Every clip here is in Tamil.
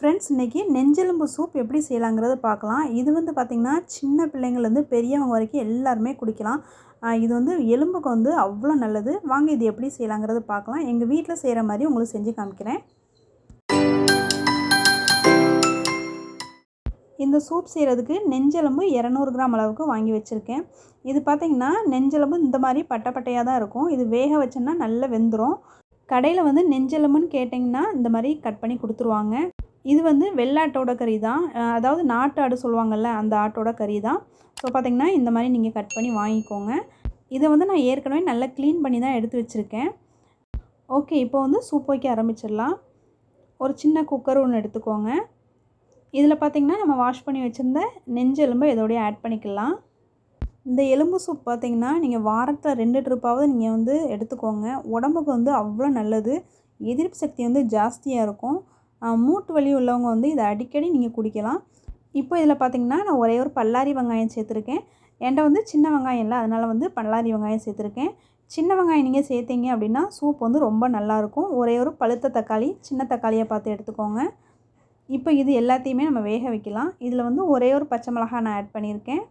ஃப்ரெண்ட்ஸ், இன்றைக்கி நெஞ்செலும்பு சூப் எப்படி செய்யலாங்கிறத பார்க்கலாம். இது வந்து பார்த்திங்கன்னா சின்ன பிள்ளைங்கள்லேருந்து பெரியவங்க வரைக்கும் எல்லாருமே குடிக்கலாம். இது வந்து எலும்புக்கு வந்து அவ்வளோ நல்லது. வாங்க இது எப்படி செய்யலாங்கிறத பார்க்கலாம். எங்கள் வீட்டில் செய்கிற மாதிரி உங்களுக்கு செஞ்சு காமிக்கிறேன். இந்த சூப் செய்கிறதுக்கு நெஞ்செலும்பு 200 கிராம் அளவுக்கு வாங்கி வச்சுருக்கேன். இது பார்த்திங்கன்னா நெஞ்செலும்பு இந்த மாதிரி பட்டையாக தான் இருக்கும். இது வேக வச்சோன்னா நல்லா வெந்துடும். கடையில் வந்து நெஞ்செலும்புன்னு கேட்டிங்கன்னா இந்த மாதிரி கட் பண்ணி கொடுத்துருவாங்க. இது வந்து வெள்ளாட்டோட கறி தான், அதாவது நாட்டு ஆடு சொல்லுவாங்கள்ல, அந்த ஆட்டோட கறி தான். ஸோ பார்த்திங்கன்னா இந்த மாதிரி நீங்கள் கட் பண்ணி வாங்கிக்கோங்க. இதை வந்து நான் ஏற்கனவே நல்லா க்ளீன் பண்ணி தான் எடுத்து வச்சுருக்கேன். ஓகே, இப்போ வந்து சூப் வைக்க ஆரம்பிச்சிடலாம். ஒரு சின்ன குக்கர் ஒன்று எடுத்துக்கோங்க. இதில் பார்த்திங்கன்னா நம்ம வாஷ் பண்ணி வச்சுருந்த நெஞ்செலும்பை இதோடய ஆட் பண்ணிக்கலாம். இந்த எலும்பு சூப் பார்த்திங்கன்னா நீங்கள் வாரத்தில் 2 ட்ரிப்பாவது நீங்கள் வந்து எடுத்துக்கோங்க. உடம்புக்கு வந்து அவ்வளோ நல்லது. எதிர்ப்பு சக்தி வந்து ஜாஸ்தியாக இருக்கும். மூட்டு வலி உள்ளவங்க வந்து இதை அடிக்கடி நீங்கள் குடிக்கலாம். இப்போ இதில் பார்த்திங்கன்னா நான் ஒரே ஒரு பல்லாரி வெங்காயம் சேர்த்துருக்கேன். என்கிட்ட வந்து சின்ன வெங்காயம் இல்லை, அதனால் வந்து பல்லாரி வெங்காயம் சேர்த்துருக்கேன். சின்ன வெங்காயம் நீங்கள் சேர்த்திங்க அப்படின்னா சூப் வந்து ரொம்ப நல்லாயிருக்கும். ஒரே ஒரு பழுத்த தக்காளி, சின்ன தக்காளியை பார்த்து எடுத்துக்கோங்க. இப்போ இது எல்லாத்தையுமே நம்ம வேக வைக்கலாம். இதில் வந்து ஒரே ஒரு பச்சை மிளகாய் நான் ஆட் பண்ணியிருக்கேன்.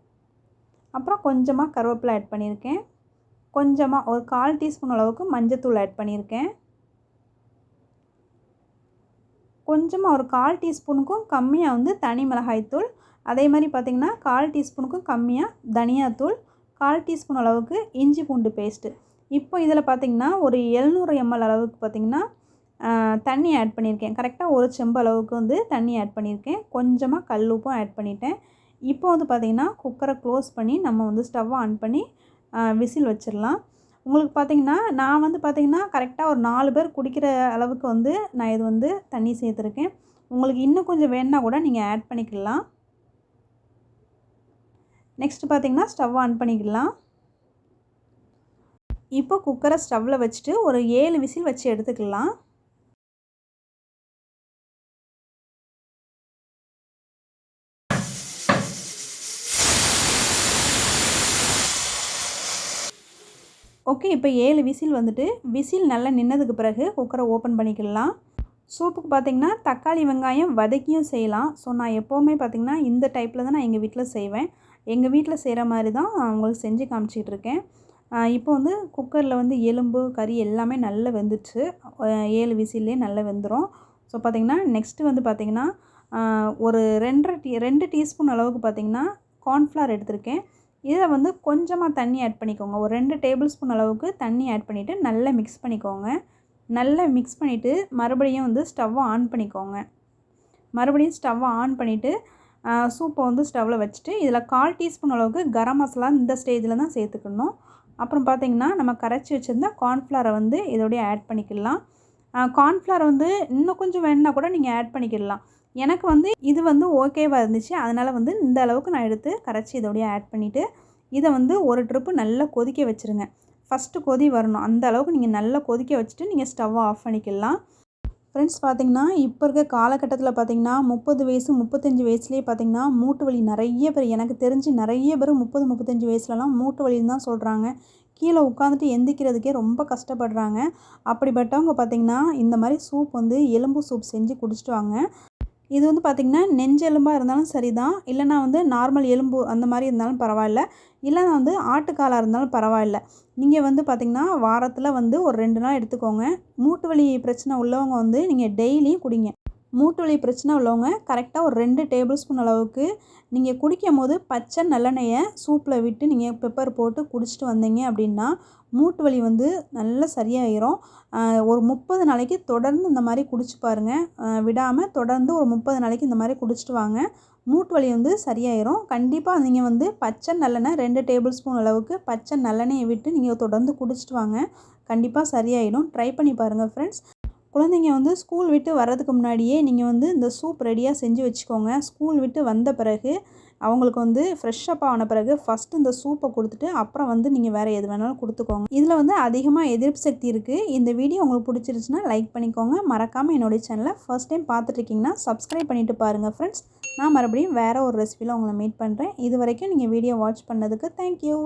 அப்புறம் கொஞ்சமாக கருவேப்பிலை ஆட் பண்ணியிருக்கேன். கொஞ்சமாக ஒரு 1/4 டீஸ்பூன் அளவுக்கு மஞ்சத்தூள் ஆட் பண்ணியிருக்கேன். கொஞ்சமாக ஒரு 1/4 டீஸ்பூனுக்கும் கம்மியாக வந்து தனி மிளகாய்த்தூள், அதே மாதிரி பார்த்திங்கன்னா 1/4 டீஸ்பூனுக்கும் கம்மியாக தனியாத்தூள், 1/4 டீஸ்பூன் அளவுக்கு இஞ்சி பூண்டு பேஸ்ட்டு. இப்போ இதில் பார்த்திங்கன்னா ஒரு 700 ml அளவுக்கு பார்த்திங்கன்னா தண்ணி ஆட் பண்ணியிருக்கேன். கரெக்டாக ஒரு செம்பு அளவுக்கு வந்து தண்ணி ஆட் பண்ணியிருக்கேன். கொஞ்சமாக கல் உப்பும் ஆட் பண்ணிட்டேன். இப்போ வந்து பார்த்திங்கன்னா குக்கரை க்ளோஸ் பண்ணி நம்ம வந்து ஸ்டவ்வை ஆன் பண்ணி விசில் வச்சிடலாம். உங்களுக்கு பார்த்திங்கன்னா நான் வந்து பார்த்திங்கன்னா கரெக்டாக ஒரு 4 பேர் குடிக்கிற அளவுக்கு வந்து நான் இது வந்து தண்ணி சேர்த்துருக்கேன். உங்களுக்கு இன்னும் கொஞ்சம் வேணுன்னா கூட நீங்கள் ஆட் பண்ணிக்கலாம். நெக்ஸ்ட் பார்த்திங்கன்னா ஸ்டவ் ஆன் பண்ணிக்கலாம். இப்போ குக்கரை ஸ்டவ்வில் வச்சுட்டு ஒரு 7 விசில் வச்சு எடுத்துக்கலாம். ஓகே, இப்போ 7 விசில் வந்துட்டு விசில் நல்லா நின்னதுக்கு பிறகு குக்கரை ஓப்பன் பண்ணிக்கலாம். சூப்புக்கு பார்த்திங்கன்னா தக்காளி வெங்காயம் வதக்கியும் செய்யலாம். ஸோ நான் எப்போவுமே பார்த்திங்கன்னா இந்த டைப்பில் தான் நான் எங்கள் வீட்டில் செய்வேன். எங்கள் வீட்டில் செய்கிற மாதிரி தான் உங்களுக்கு செஞ்சு காமிச்சிட்டு இருக்கேன். இப்போ வந்து குக்கரில் வந்து எலும்பு கறி எல்லாமே நல்லா வெந்துச்சு. 7 விசில்லே நல்லா வெந்துடும். ஸோ பார்த்திங்கன்னா நெக்ஸ்ட்டு வந்து பார்த்திங்கன்னா ஒரு 2 டீஸ்பூன் அளவுக்கு பார்த்திங்கன்னா கார்ன்ஃப்ளவர் எடுத்திருக்கேன். இதில் வந்து கொஞ்சமாக தண்ணி ஆட் பண்ணிக்கோங்க. ஒரு 2 டேபிள் ஸ்பூன் அளவுக்கு தண்ணி ஆட் பண்ணிவிட்டு நல்லா மிக்ஸ் பண்ணிக்கோங்க. நல்லா மிக்ஸ் பண்ணிவிட்டு மறுபடியும் வந்து ஸ்டவ்வை ஆன் பண்ணிக்கோங்க. மறுபடியும் ஸ்டவ்வை ஆன் பண்ணிவிட்டு சூப்பை வந்து ஸ்டவ்வில் வச்சுட்டு இதில் 1/4 டீஸ்பூன் அளவுக்கு கரம் மசாலா இந்த ஸ்டேஜில் தான் சேர்த்துக்கணும். அப்புறம் பார்த்திங்கன்னா நம்ம கரைச்சி வச்சுருந்த கார்ன்ஃப்ளவரை வந்து இதோடய ஆட் பண்ணிக்கலாம். கார்ன்ஃப்ளவர் வந்து இன்னும் கொஞ்சம் வேணுன்னா கூட நீங்கள் ஆட் பண்ணிக்கிடலாம். எனக்கு வந்து இது வந்து ஓகேவாக இருந்துச்சு. அதனால் வந்து இந்த அளவுக்கு நான் எடுத்து கரைச்சி இதோடய ஆட் பண்ணிவிட்டு இதை வந்து ஒரு ட்ரிப்பு நல்லா கொதிக்க வச்சுருங்க. ஃபஸ்ட்டு கொதி வரணும். அந்த அளவுக்கு நீங்கள் நல்லா கொதிக்க வச்சுட்டு நீங்கள் ஸ்டவ்வை ஆஃப் பண்ணிக்கலாம். ஃப்ரெண்ட்ஸ், பார்த்திங்கன்னா இப்போ இருக்க காலகட்டத்தில் பார்த்திங்கன்னா 30 வயசு 35 வயசுலேயே பார்த்திங்கன்னா மூட்டு வலி நிறைய பேர், எனக்கு தெரிஞ்சு நிறைய பேர் 30 35 வயசுலலாம் மூட்டு வலின்னு தான் சொல்கிறாங்க. கீழே உட்காந்துட்டு எந்திக்கிறதுக்கே ரொம்ப கஷ்டப்படுறாங்க. அப்படிப்பட்டவங்க பார்த்திங்கன்னா இந்த மாதிரி சூப் வந்து எலும்பு சூப் செஞ்சு குடிச்சிட்டு வாங்க. இது வந்து பார்த்திங்கன்னா நெஞ்செலும்பாக இருந்தாலும் சரி தான், இல்லைனா வந்து நார்மல் எலும்பு அந்த மாதிரி இருந்தாலும் பரவாயில்ல, இல்லைனா வந்து ஆட்டுக்காலாக இருந்தாலும் பரவாயில்ல. நீங்கள் வந்து பார்த்திங்கன்னா வாரத்தில் வந்து ஒரு 2 நாள் எடுத்துக்கோங்க. மூட்டு வலி பிரச்சனை உள்ளவங்க வந்து நீங்கள் டெய்லியும் குடிங்க. மூட்டு வலி பிரச்சனை உள்ளவங்க கரெக்டாக ஒரு 2 டேபிள் ஸ்பூன் அளவுக்கு நீங்கள் குடிக்கும் போது பச்சை நல்லெண்ணெயை சூப்பில் விட்டு நீங்கள் பெப்பர் போட்டு குடிச்சிட்டு வந்தீங்க அப்படின்னா மூட்டு வலி வந்து நல்லா சரியாயிரும். ஒரு 30 நாளைக்கு தொடர்ந்து இந்த மாதிரி குடிச்சு பாருங்கள். விடாமல் தொடர்ந்து ஒரு 30 நாளைக்கு இந்த மாதிரி குடிச்சிட்டு வாங்க. மூட்டு வலி வந்து சரியாயிரும். கண்டிப்பாக நீங்கள் வந்து பச்சை நல்லெண்ணெய் 2 டேபிள் ஸ்பூன் அளவுக்கு பச்சை நல்லெண்ணெயை விட்டு நீங்கள் தொடர்ந்து குடிச்சிட்டு வாங்க. கண்டிப்பாக சரியாயிடும். ட்ரை பண்ணி பாருங்கள் ஃப்ரெண்ட்ஸ். குழந்தைங்க வந்து ஸ்கூல் விட்டு வர்றதுக்கு முன்னாடியே நீங்கள் வந்து இந்த சூப் ரெடியாக செஞ்சு வச்சுக்கோங்க. ஸ்கூல் விட்டு வந்த பிறகு அவங்களுக்கு வந்து ஃப்ரெஷ்ஷப் ஆன பிறகு ஃபஸ்ட்டு இந்த சூப்பை கொடுத்துட்டு அப்புறம் வந்து நீங்கள் வேறு எது வேணாலும் கொடுத்துக்கோங்க. இதில் வந்து அதிகமாக எதிர்ப்பு சக்தி இருக்குது. இந்த வீடியோ உங்களுக்கு பிடிச்சிருச்சுன்னா லைக் பண்ணிக்கோங்க. மறக்காமல் என்னுடைய சேனலை ஃபர்ஸ்ட் டைம் பார்த்துட்ருக்கீங்கன்னா சப்ஸ்கிரைப் பண்ணிவிட்டு பாருங்கள் ஃப்ரெண்ட்ஸ். நான் மறுபடியும் வேறு ஒரு ரெசிபியில் உங்களை மீட் பண்ணுறேன். இது வரைக்கும் நீங்கள் வீடியோ வாட்ச் பண்ணதுக்கு தேங்க்யூ.